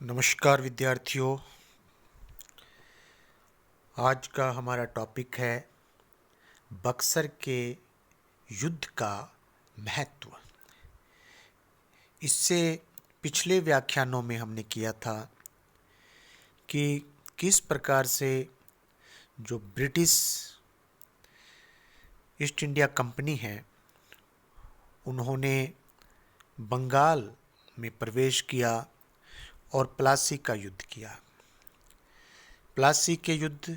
नमस्कार विद्यार्थियों। आज का हमारा टॉपिक है बक्सर के युद्ध का महत्व। इससे पिछले व्याख्यानों में हमने किया था कि किस प्रकार से जो ब्रिटिश ईस्ट इंडिया कंपनी है उन्होंने बंगाल में प्रवेश किया और प्लासी का युद्ध किया। प्लासी के युद्ध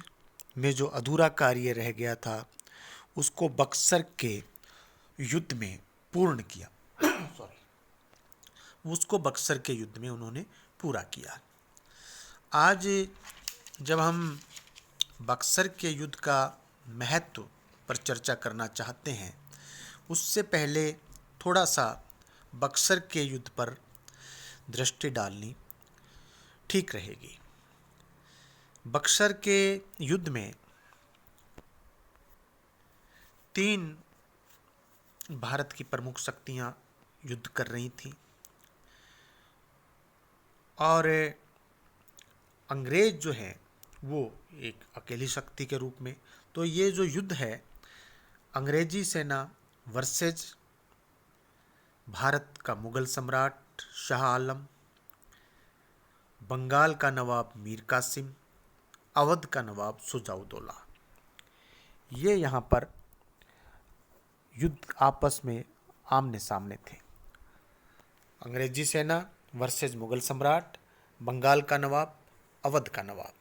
में जो अधूरा कार्य रह गया था उसको बक्सर के युद्ध में पूर्ण किया। उसको बक्सर के युद्ध में उन्होंने पूरा किया। आज जब हम बक्सर के युद्ध का महत्व पर चर्चा करना चाहते हैं उससे पहले थोड़ा सा बक्सर के युद्ध पर दृष्टि डालनी ठीक रहेगी। बक्सर के युद्ध में 3 भारत की प्रमुख शक्तियां युद्ध कर रही थीं और अंग्रेज जो हैं वो एक अकेली शक्ति के रूप में। तो ये जो युद्ध है अंग्रेजी सेना वर्सेज भारत का मुगल सम्राट शाह आलम, बंगाल का नवाब मीर कासिम, अवध का नवाब सुजाउद्दौला, ये यहाँ पर युद्ध आपस में आमने सामने थे। अंग्रेजी सेना वर्सेज मुगल सम्राट, बंगाल का नवाब, अवध का नवाब।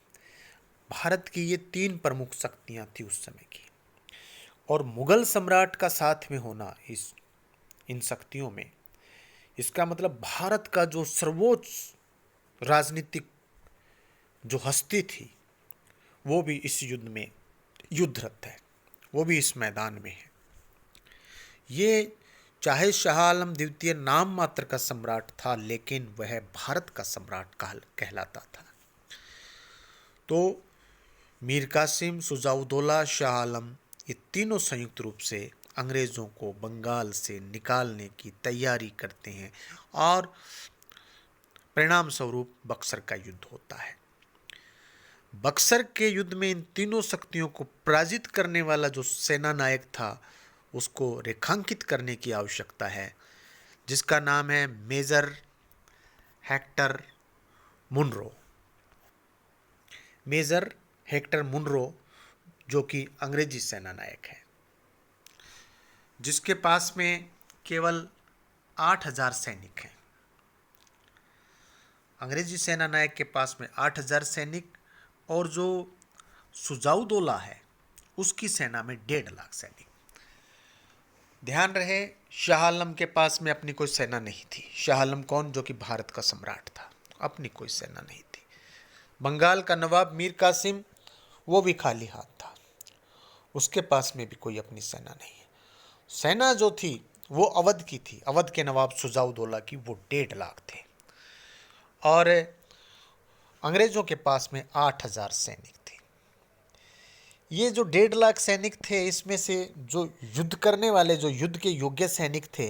भारत की ये 3 प्रमुख शक्तियाँ थी उस समय की। और मुगल सम्राट का साथ में होना इन शक्तियों में, इसका मतलब भारत का जो सर्वोच्च राजनीतिक जो हस्ती थी वो भी इस युद्ध में युद्धरत है, वो भी इस मैदान में है। ये चाहे शाह आलम द्वितीय नाम मात्र का सम्राट था लेकिन वह भारत का सम्राट कहलाता था। तो मीर कासिम, सुजाउद्दौला, शाह आलम ये तीनों संयुक्त रूप से अंग्रेज़ों को बंगाल से निकालने की तैयारी करते हैं और परिणाम स्वरूप बक्सर का युद्ध होता है। बक्सर के युद्ध में इन तीनों शक्तियों को पराजित करने वाला जो सेना नायक था उसको रेखांकित करने की आवश्यकता है, जिसका नाम है major Hector Munro. Major Hector Munro जो कि अंग्रेजी सेना नायक है, जिसके पास में केवल 8000 सैनिक हैं। अंग्रेजी सेना नायक के पास में 8000 सैनिक और जो सुजाउद्दौला है उसकी सेना में 1.5 लाख सैनिक। ध्यान रहे शाह आलम के पास में अपनी कोई सेना नहीं थी। शाह आलम कौन? जो कि भारत का सम्राट था, अपनी कोई सेना नहीं थी। बंगाल का नवाब मीर कासिम वो भी खाली हाथ था, उसके पास में भी कोई अपनी सेना नहीं है। सेना जो थी वो अवध की थी, अवध के नवाब सुजाउद्दौला की, वो 1.5 लाख थे। और अंग्रेजों के पास में 8000 सैनिक थे। ये जो 1.5 लाख सैनिक थे इसमें से जो युद्ध करने वाले, जो युद्ध के योग्य सैनिक थे,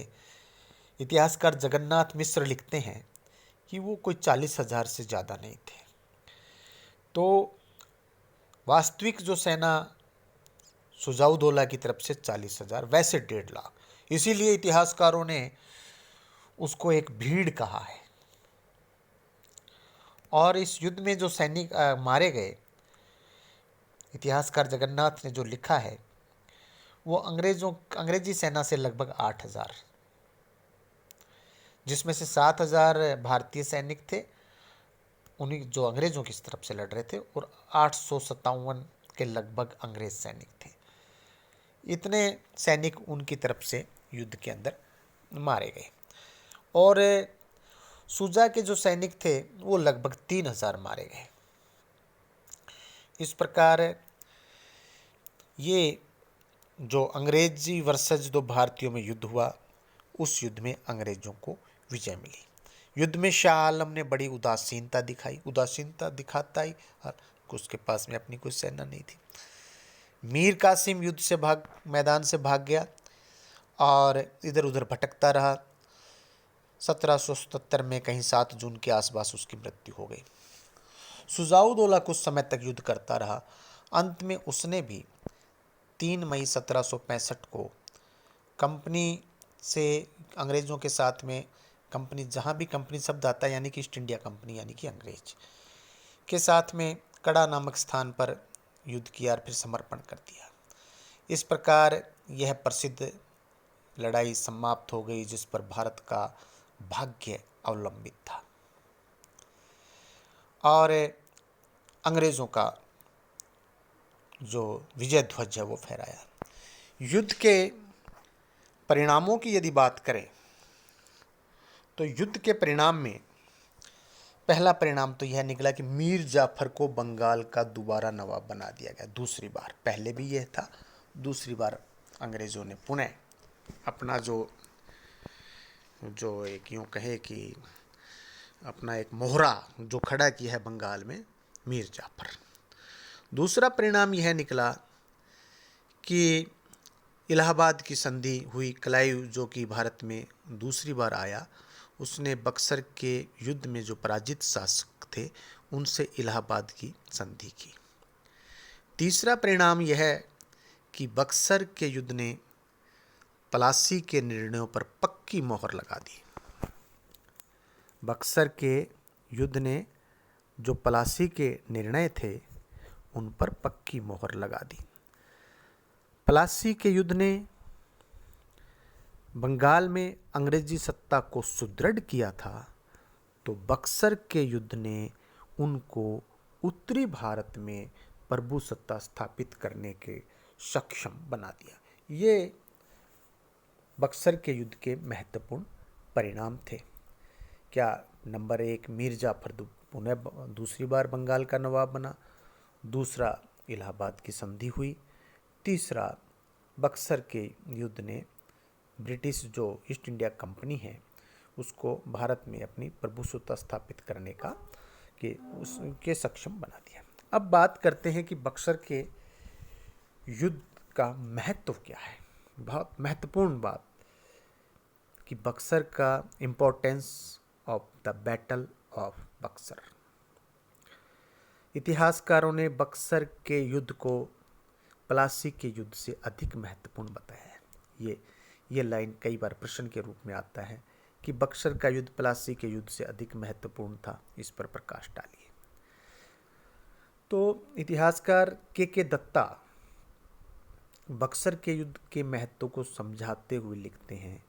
इतिहासकार जगन्नाथ मिश्र लिखते हैं कि वो कोई 40,000 से ज़्यादा नहीं थे। तो वास्तविक जो सेना सुजाउद्दौला की तरफ से 40,000, वैसे 1.5 लाख। इसीलिए इतिहासकारों ने उसको एक भीड़ कहा है। और इस युद्ध में जो सैनिक मारे गए, इतिहासकार जगन्नाथ ने जो लिखा है वो अंग्रेजी सेना से लगभग 8,000, जिसमें से 7,000 भारतीय सैनिक थे, उन्हीं जो अंग्रेज़ों की तरफ से लड़ रहे थे, और 857 के लगभग अंग्रेज सैनिक थे। इतने सैनिक उनकी तरफ से युद्ध के अंदर मारे गए। और सुजा के जो सैनिक थे वो लगभग 3,000 मारे गए। इस प्रकार ये जो अंग्रेजी वर्सेज जो भारतीयों में युद्ध हुआ, उस युद्ध में अंग्रेजों को विजय मिली। युद्ध में शाह आलम ने बड़ी उदासीनता दिखाई, उदासीनता दिखाता ही उसके पास में अपनी कोई सेना नहीं थी। मीर कासिम युद्ध से मैदान से भाग गया और इधर उधर भटकता रहा। 1777 में कहीं 7 जून के आसपास उसकी मृत्यु हो गई। सुजाउदौला कुछ समय तक युद्ध करता रहा। अंत में उसने भी 3 मई 1765 को कंपनी से, अंग्रेज़ों के साथ में, कंपनी, जहाँ भी कंपनी शब्द आता है यानी कि ईस्ट इंडिया कंपनी यानी कि अंग्रेज के साथ में, कड़ा नामक स्थान पर युद्ध किया और फिर समर्पण कर दिया। इस प्रकार यह प्रसिद्ध लड़ाई समाप्त हो गई जिस पर भारत का भाग्य अवलंबित था और अंग्रेज़ों का जो विजय ध्वज है वो फहराया। युद्ध के परिणामों की यदि बात करें तो युद्ध के परिणाम में पहला परिणाम तो यह निकला कि मीर जाफर को बंगाल का दोबारा नवाब बना दिया गया दूसरी बार। पहले भी यह था, दूसरी बार अंग्रेज़ों ने पुनः अपना जो एक यूँ कहे कि अपना एक मोहरा जो खड़ा किया है बंगाल में, मीर जाफर। दूसरा परिणाम यह निकला कि इलाहाबाद की संधि हुई। क्लाइव जो कि भारत में दूसरी बार आया, उसने बक्सर के युद्ध में जो पराजित शासक थे उनसे इलाहाबाद की संधि की। तीसरा परिणाम यह कि बक्सर के युद्ध ने प्लासी के निर्णयों पर पक्की मोहर लगा दी। बक्सर के युद्ध ने जो प्लासी के निर्णय थे उन पर पक्की मोहर लगा दी। प्लासी के युद्ध ने बंगाल में अंग्रेजी सत्ता को सुदृढ़ किया था, तो बक्सर के युद्ध ने उनको उत्तरी भारत में प्रभु सत्ता स्थापित करने के सक्षम बना दिया। ये बक्सर के युद्ध के महत्वपूर्ण परिणाम थे। क्या? नंबर 1, मीर जाफर पुनः दूसरी बार बंगाल का नवाब बना। दूसरा, इलाहाबाद की संधि हुई। तीसरा, बक्सर के युद्ध ने ब्रिटिश जो ईस्ट इंडिया कंपनी है उसको भारत में अपनी प्रभुसत्ता स्थापित करने का कि उसके सक्षम बना दिया। अब बात करते हैं कि बक्सर के युद्ध का महत्व क्या है। बहुत महत्वपूर्ण बात कि बक्सर का importance of the battle of Buxar. इतिहासकारों ने बक्सर के युद्ध को प्लासी के युद्ध से अधिक महत्वपूर्ण बताया है। ये लाइन कई बार प्रश्न के रूप में आता है कि बक्सर का युद्ध प्लासी के युद्ध से अधिक महत्वपूर्ण था, इस पर प्रकाश डालिए। तो इतिहासकार के दत्ता बक्सर के युद्ध के महत्व को समझाते हुए लिखते हैं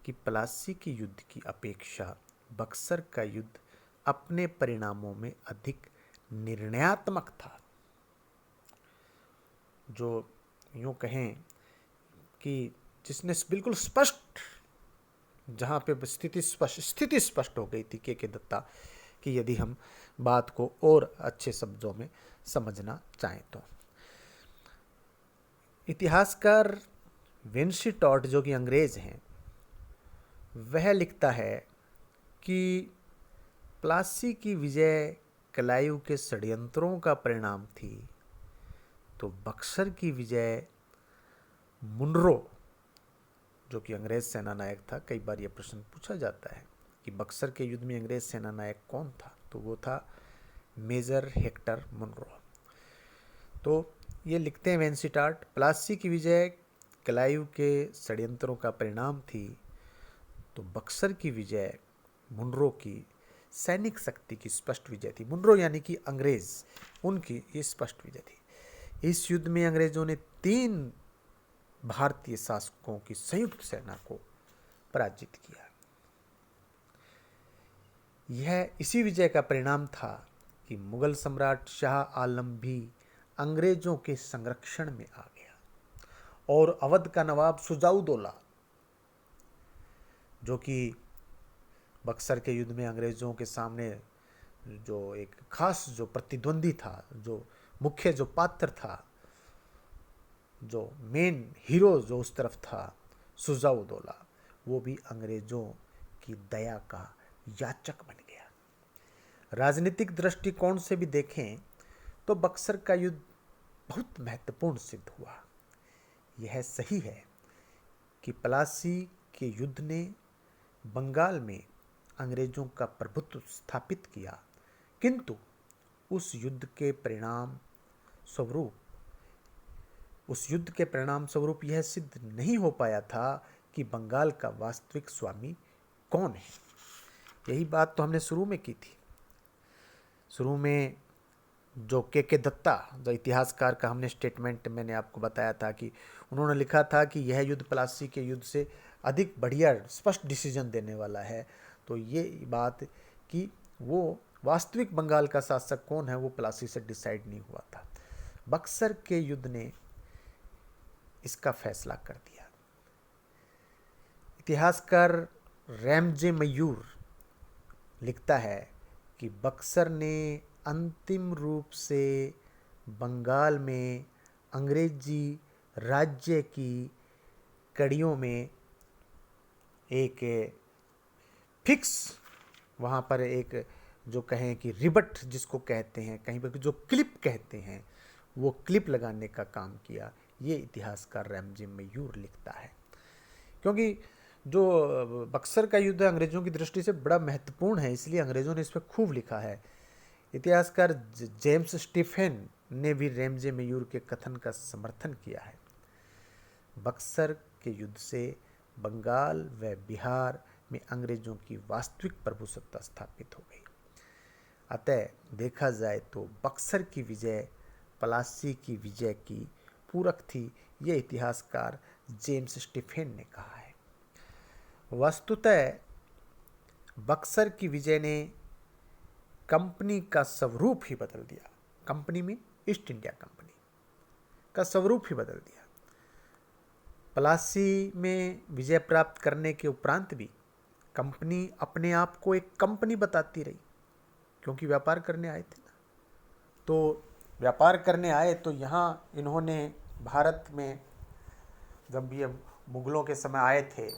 कि प्लासी के युद्ध की अपेक्षा बक्सर का युद्ध अपने परिणामों में अधिक निर्णयात्मक था। जो यूँ कहें कि जिसने बिल्कुल स्पष्ट, जहाँ पे स्थिति स्पष्ट हो गई थी के दत्ता कि यदि हम बात को और अच्छे शब्दों में समझना चाहें तो। इतिहासकार विंसी टॉड जो कि अंग्रेज हैं, वह लिखता है कि प्लासी की विजय क्लाइव के षड्यंत्रों का परिणाम थी, तो बक्सर की विजय मुनरो जो कि अंग्रेज सेना नायक था। कई बार यह प्रश्न पूछा जाता है कि बक्सर के युद्ध में अंग्रेज सेना नायक कौन था, तो वो था मेजर हेक्टर मुनरो। तो ये लिखते हैं वेंसिटार्ट, प्लासी की विजय क्लाइव के षड्यंत्रों का परिणाम थी, तो बक्सर की विजय मुनरो की सैनिक शक्ति की स्पष्ट विजय थी। मुनरो यानी कि अंग्रेज, उनकी ये स्पष्ट विजय थी। इस युद्ध में अंग्रेजों ने 3 भारतीय शासकों की संयुक्त सेना को पराजित किया। यह इसी विजय का परिणाम था कि मुगल सम्राट शाह आलम भी अंग्रेजों के संरक्षण में आ गया और अवध का नवाब सुजाउदौला, जो कि बक्सर के युद्ध में अंग्रेजों के सामने जो एक खास जो प्रतिद्वंदी था, जो मुख्य जो पात्र था, जो मेन हीरो जो उस तरफ था, सुजाउदौला, वो भी अंग्रेजों की दया का याचक बन गया। राजनीतिक दृष्टिकोण से भी देखें तो बक्सर का युद्ध बहुत महत्वपूर्ण सिद्ध हुआ। यह सही है कि प्लासी के युद्ध ने बंगाल में अंग्रेजों का प्रभुत्व स्थापित किया, किंतु उस युद्ध के परिणाम स्वरूप यह सिद्ध नहीं हो पाया था कि बंगाल का वास्तविक स्वामी कौन है। यही बात तो हमने शुरू में की थी। शुरू में जो के दत्ता, जो इतिहासकार का हमने स्टेटमेंट मैंने आपको बताया था कि उन्होंने लिखा था कि यह युद्ध प्लासी के युद्ध से अधिक बढ़िया स्पष्ट डिसीजन देने वाला है। तो ये बात कि वो वास्तविक बंगाल का शासक कौन है वो प्लासी से डिसाइड नहीं हुआ था। बक्सर के युद्ध ने इसका फैसला कर दिया। इतिहासकार रैमजे मयूर लिखता है कि बक्सर ने अंतिम रूप से बंगाल में अंग्रेजी राज्य की कड़ियों में एक फिक्स, वहाँ पर एक जो कहें कि रिबट जिसको कहते हैं, कहीं पर जो क्लिप कहते हैं, वो क्लिप लगाने का काम किया। ये इतिहासकार रैमजे मयूर लिखता है। क्योंकि जो बक्सर का युद्ध अंग्रेज़ों की दृष्टि से बड़ा महत्वपूर्ण है, इसलिए अंग्रेज़ों ने इस पर खूब लिखा है। इतिहासकार जेम्स स्टीफेन ने भी रैमजे मयूर के कथन का समर्थन किया है। बक्सर के युद्ध से बंगाल व बिहार में अंग्रेज़ों की वास्तविक प्रभुसत्ता स्थापित हो गई। अतः देखा जाए तो बक्सर की विजय प्लासी की विजय की पूरक थी, ये इतिहासकार जेम्स स्टीफेन ने कहा है। वस्तुतः बक्सर की विजय ने कंपनी का स्वरूप ही बदल दिया। कंपनी में ईस्ट इंडिया कंपनी का स्वरूप ही बदल दिया। प्लासी में विजय प्राप्त करने के उपरांत भी कंपनी अपने आप को एक कंपनी बताती रही, क्योंकि व्यापार करने आए थे ना। तो व्यापार करने आए तो यहाँ इन्होंने भारत में जब ये मुग़लों के समय आए थे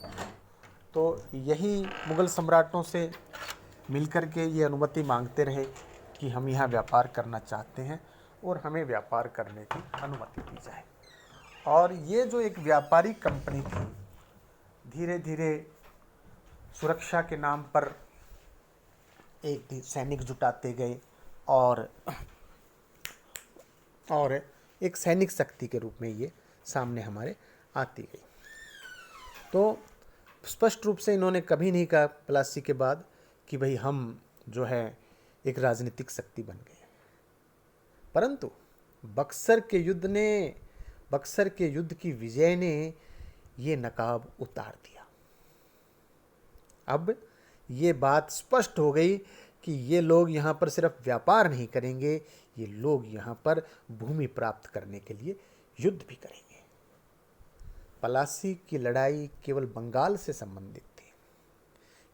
तो यही मुग़ल सम्राटों से मिलकर के ये अनुमति मांगते रहे कि हम यहाँ व्यापार करना चाहते हैं और हमें व्यापार करने की अनुमति दी जाए। और ये जो एक व्यापारी कंपनी थी, धीरे धीरे सुरक्षा के नाम पर एक सैनिक जुटाते गए और एक सैनिक शक्ति के रूप में ये सामने हमारे आती गई। तो स्पष्ट रूप से इन्होंने कभी नहीं कहा प्लासी के बाद कि भाई हम जो है एक राजनीतिक शक्ति बन गए, परंतु बक्सर के युद्ध की विजय ने ये नकाब उतार दिया। अब ये बात स्पष्ट हो गई कि ये लोग यहाँ पर सिर्फ व्यापार नहीं करेंगे, ये लोग यहाँ पर भूमि प्राप्त करने के लिए युद्ध भी करेंगे। प्लासी की लड़ाई केवल बंगाल से संबंधित थी,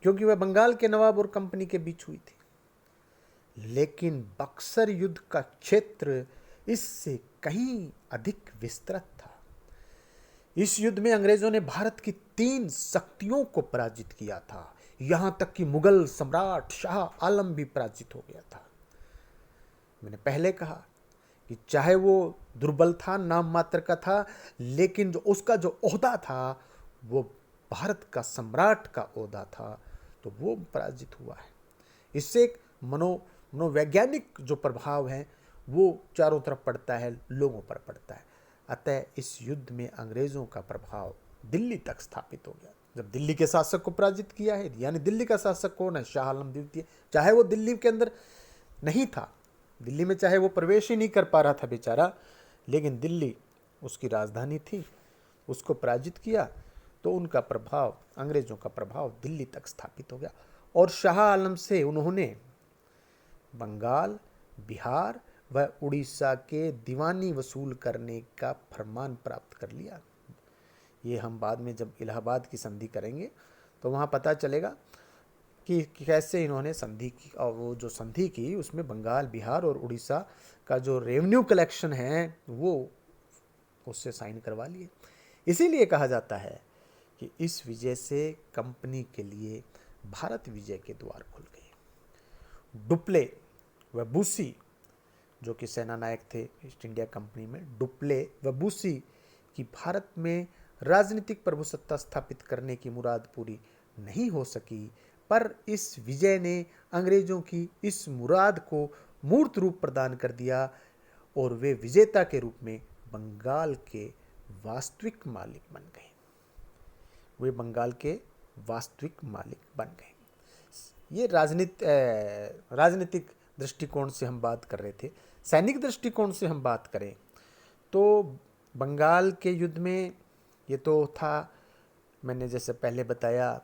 क्योंकि वह बंगाल के नवाब और कंपनी के बीच हुई थी। लेकिन बक्सर युद्ध का क्षेत्र इससे कहीं अधिक विस्तृत था। इस युद्ध में अंग्रेजों ने भारत की 3 शक्तियों को पराजित किया था। यहाँ तक कि मुगल सम्राट शाह आलम भी पराजित हो गया था। मैंने पहले कहा कि चाहे वो दुर्बल था, नाम मात्र का था, लेकिन जो उसका जो ओहदा था वो भारत का सम्राट का ओहदा था, तो वो पराजित हुआ है। इससे एक मनोवैज्ञानिक जो प्रभाव है वो चारों तरफ पड़ता है, लोगों पर पड़ता है। अतः इस युद्ध में अंग्रेज़ों का प्रभाव दिल्ली तक स्थापित हो गया। जब दिल्ली के शासक को पराजित किया है, यानी दिल्ली का शासक कौन है? शाह आलम द्वितीय। चाहे वो दिल्ली के अंदर नहीं था, दिल्ली में चाहे वो प्रवेश ही नहीं कर पा रहा था बेचारा, लेकिन दिल्ली उसकी राजधानी थी, उसको पराजित किया तो उनका प्रभाव, अंग्रेज़ों का प्रभाव दिल्ली तक स्थापित हो गया। और शाह आलम से उन्होंने बंगाल, बिहार व उड़ीसा के दीवानी वसूल करने का फरमान प्राप्त कर लिया। ये हम बाद में जब इलाहाबाद की संधि करेंगे तो वहाँ पता चलेगा कि कैसे इन्होंने संधि की, और वो जो संधि की उसमें बंगाल, बिहार और उड़ीसा का जो रेवेन्यू कलेक्शन है वो उससे साइन करवा लिए। इसीलिए कहा जाता है कि इस विजय से कंपनी के लिए भारत विजय के द्वार खुल गए। डुप्ले व बूसी जो कि सेना नायक थे ईस्ट इंडिया कंपनी में, डुप्ले व बूसी की भारत में राजनीतिक प्रभुसत्ता स्थापित करने की मुराद पूरी नहीं हो सकी, पर इस विजय ने अंग्रेजों की इस मुराद को मूर्त रूप प्रदान कर दिया और वे विजेता के रूप में बंगाल के वास्तविक मालिक बन गए। वे बंगाल के वास्तविक मालिक बन गए। ये राजनीतिक दृष्टिकोण से हम बात कर रहे थे। सैनिक दृष्टिकोण से हम बात करें तो बंगाल के युद्ध में ये तो था, मैंने जैसे पहले बताया,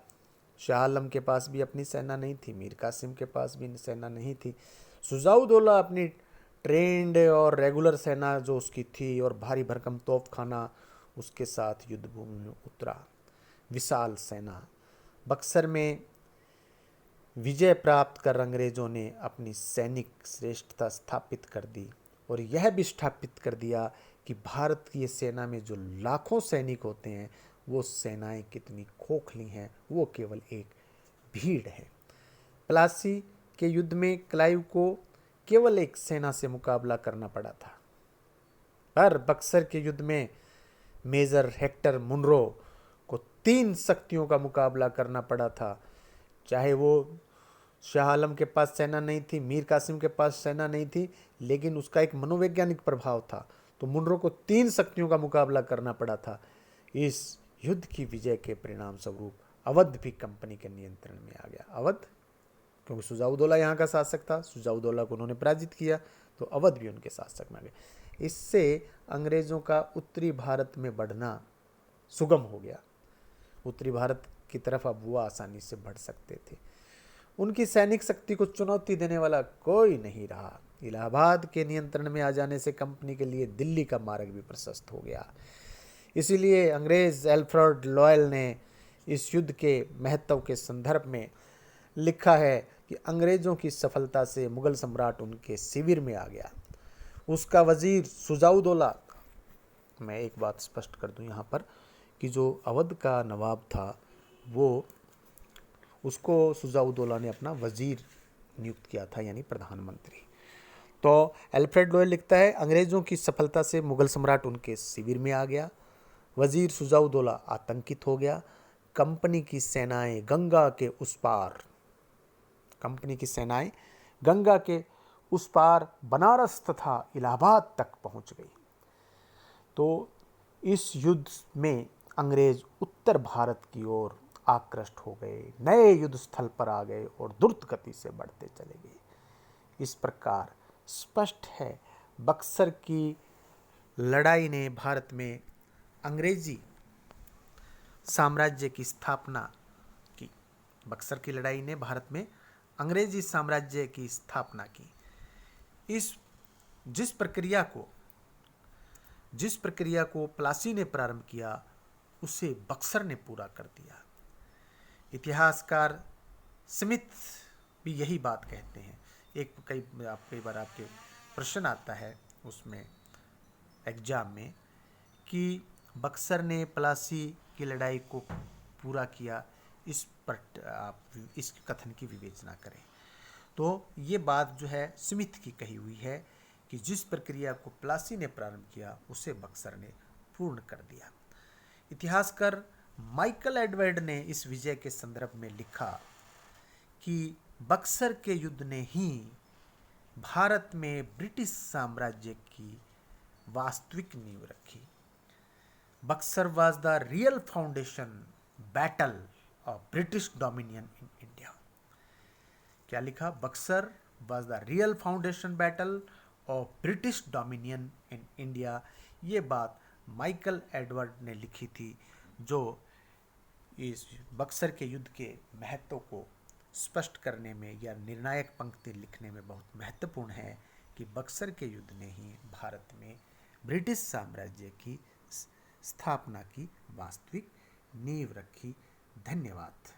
शाह आलम के पास भी अपनी सेना नहीं थी, मीर कासिम के पास भी सेना नहीं थी। सुजाउद्दौला अपनी ट्रेंड और रेगुलर सेना जो उसकी थी और भारी भरकम तोपखाना उसके साथ युद्ध भूमि में उतरा। विशाल सेना बक्सर में विजय प्राप्त कर अंग्रेजों ने अपनी सैनिक श्रेष्ठता स्थापित कर दी और यह भी स्थापित कर दिया कि भारत की सेना में जो लाखों सैनिक होते हैं वो सेनाएं कितनी खोखली हैं, वो केवल एक भीड़ है। प्लासी के युद्ध में क्लाइव को केवल एक सेना से मुकाबला करना पड़ा था, पर बक्सर के युद्ध में मेजर हेक्टर मुनरो को 3 शक्तियों का मुकाबला करना पड़ा था। चाहे वो शाह आलम के पास सेना नहीं थी, मीर कासिम के पास सेना नहीं थी, लेकिन उसका एक मनोवैज्ञानिक प्रभाव था, तो मुनरो को 3 शक्तियों का मुकाबला करना पड़ा था। इस युद्ध की विजय के परिणाम स्वरूप अवध भी कंपनी के नियंत्रण में आ गया। अवध, क्योंकि सुजाउद्दौला यहाँ का शासक था, सुजाउद्दौला को उन्होंने पराजित किया, तो अवध भी उनके शासक में आ गया। इससे अंग्रेजों का उत्तरी भारत में बढ़ना सुगम हो गया। उत्तरी भारत की तरफ अब वो आसानी से बढ़ सकते थे। उनकी सैनिक शक्ति को चुनौती देने वाला कोई नहीं रहा। इलाहाबाद के नियंत्रण में आ जाने से कंपनी के लिए दिल्ली का मार्ग भी प्रशस्त हो गया। इसीलिए अंग्रेज एल्फ्रेड लॉयल ने इस युद्ध के महत्व के संदर्भ में लिखा है कि अंग्रेजों की सफलता से मुगल सम्राट उनके शिविर में आ गया। उसका वजीर सुजाउद्दौला, मैं एक बात स्पष्ट कर दूं यहाँ पर कि जो अवध का नवाब था वो, उसको सुजाउद्दौला ने अपना वजीर नियुक्त किया था, यानी प्रधानमंत्री। तो एल्फ्रेड लॉयल लिखता है, अंग्रेजों की सफलता से मुगल सम्राट उनके शिविर में आ गया। वजीर सुजाउद्दौला आतंकित हो गया। कंपनी की सेनाएं गंगा के उस पार बनारस तथा इलाहाबाद तक पहुंच गई। तो इस युद्ध में अंग्रेज उत्तर भारत की ओर आकृष्ट हो गए, नए युद्ध स्थल पर आ गए और द्रुत गति से बढ़ते चले गए। इस प्रकार स्पष्ट है, बक्सर की लड़ाई ने भारत में अंग्रेजी साम्राज्य की स्थापना की। बक्सर की लड़ाई ने भारत में अंग्रेजी साम्राज्य की स्थापना की। जिस प्रक्रिया को प्लासी ने प्रारंभ किया, उसे बक्सर ने पूरा कर दिया। इतिहासकार स्मिथ भी यही बात कहते हैं। कई बार आपके प्रश्न आता है उसमें एग्जाम में कि बक्सर ने प्लासी की लड़ाई को पूरा किया, इस पर आप इस कथन की विवेचना करें। तो ये बात जो है स्मिथ की कही हुई है कि जिस प्रक्रिया को प्लासी ने प्रारंभ किया उसे बक्सर ने पूर्ण कर दिया। इतिहासकार माइकल एडवर्ड ने इस विजय के संदर्भ में लिखा कि बक्सर के युद्ध ने ही भारत में ब्रिटिश साम्राज्य की वास्तविक नींव रखी। Buxar was the real foundation battle of British dominion in India। क्या लिखा? Buxar was the real foundation battle of British dominion in India। ये बात माइकल एडवर्ड ने लिखी थी, जो इस बक्सर के युद्ध के महत्व को स्पष्ट करने में या निर्णायक पंक्ति लिखने में बहुत महत्वपूर्ण है कि बक्सर के युद्ध ने ही भारत में ब्रिटिश साम्राज्य की स्थापना की वास्तविक नींव रखी। धन्यवाद।